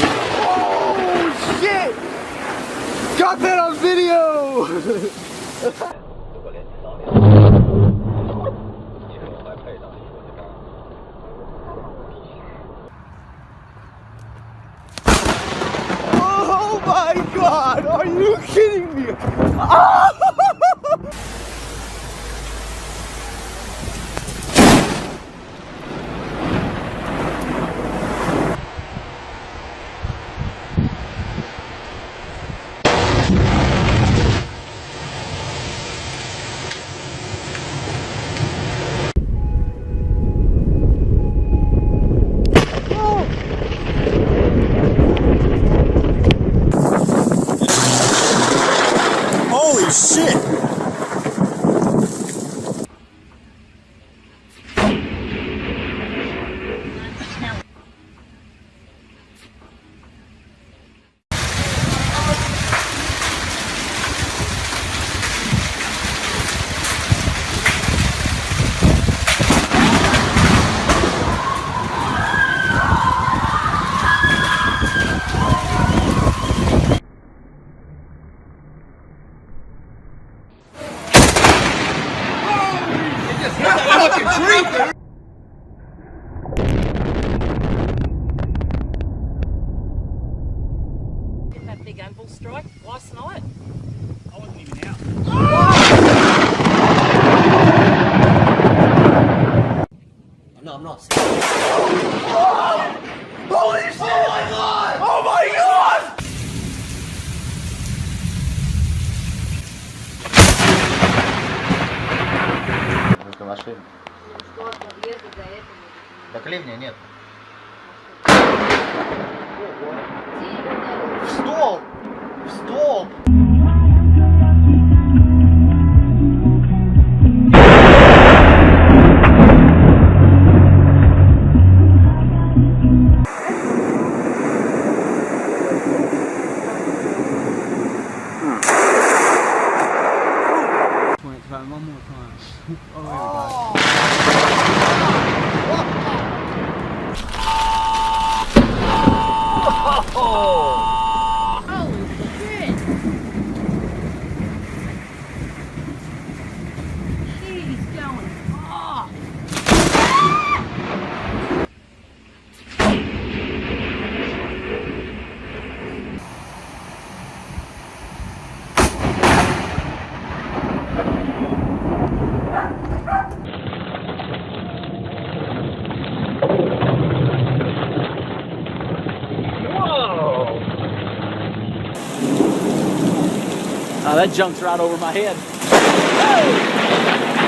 Oh shit! Got that on video! Oh my god! Are you kidding me? Ah! Holy shit! That big anvil strike last night. I wasn't even out. No, I'm not. Holy shit! Oh my god! Oh my god! Только машина. До клевня нет. В стол! В стол! One more time. Oh, Holy shit! He's going off! Oh, that jump's right over my head. Hey!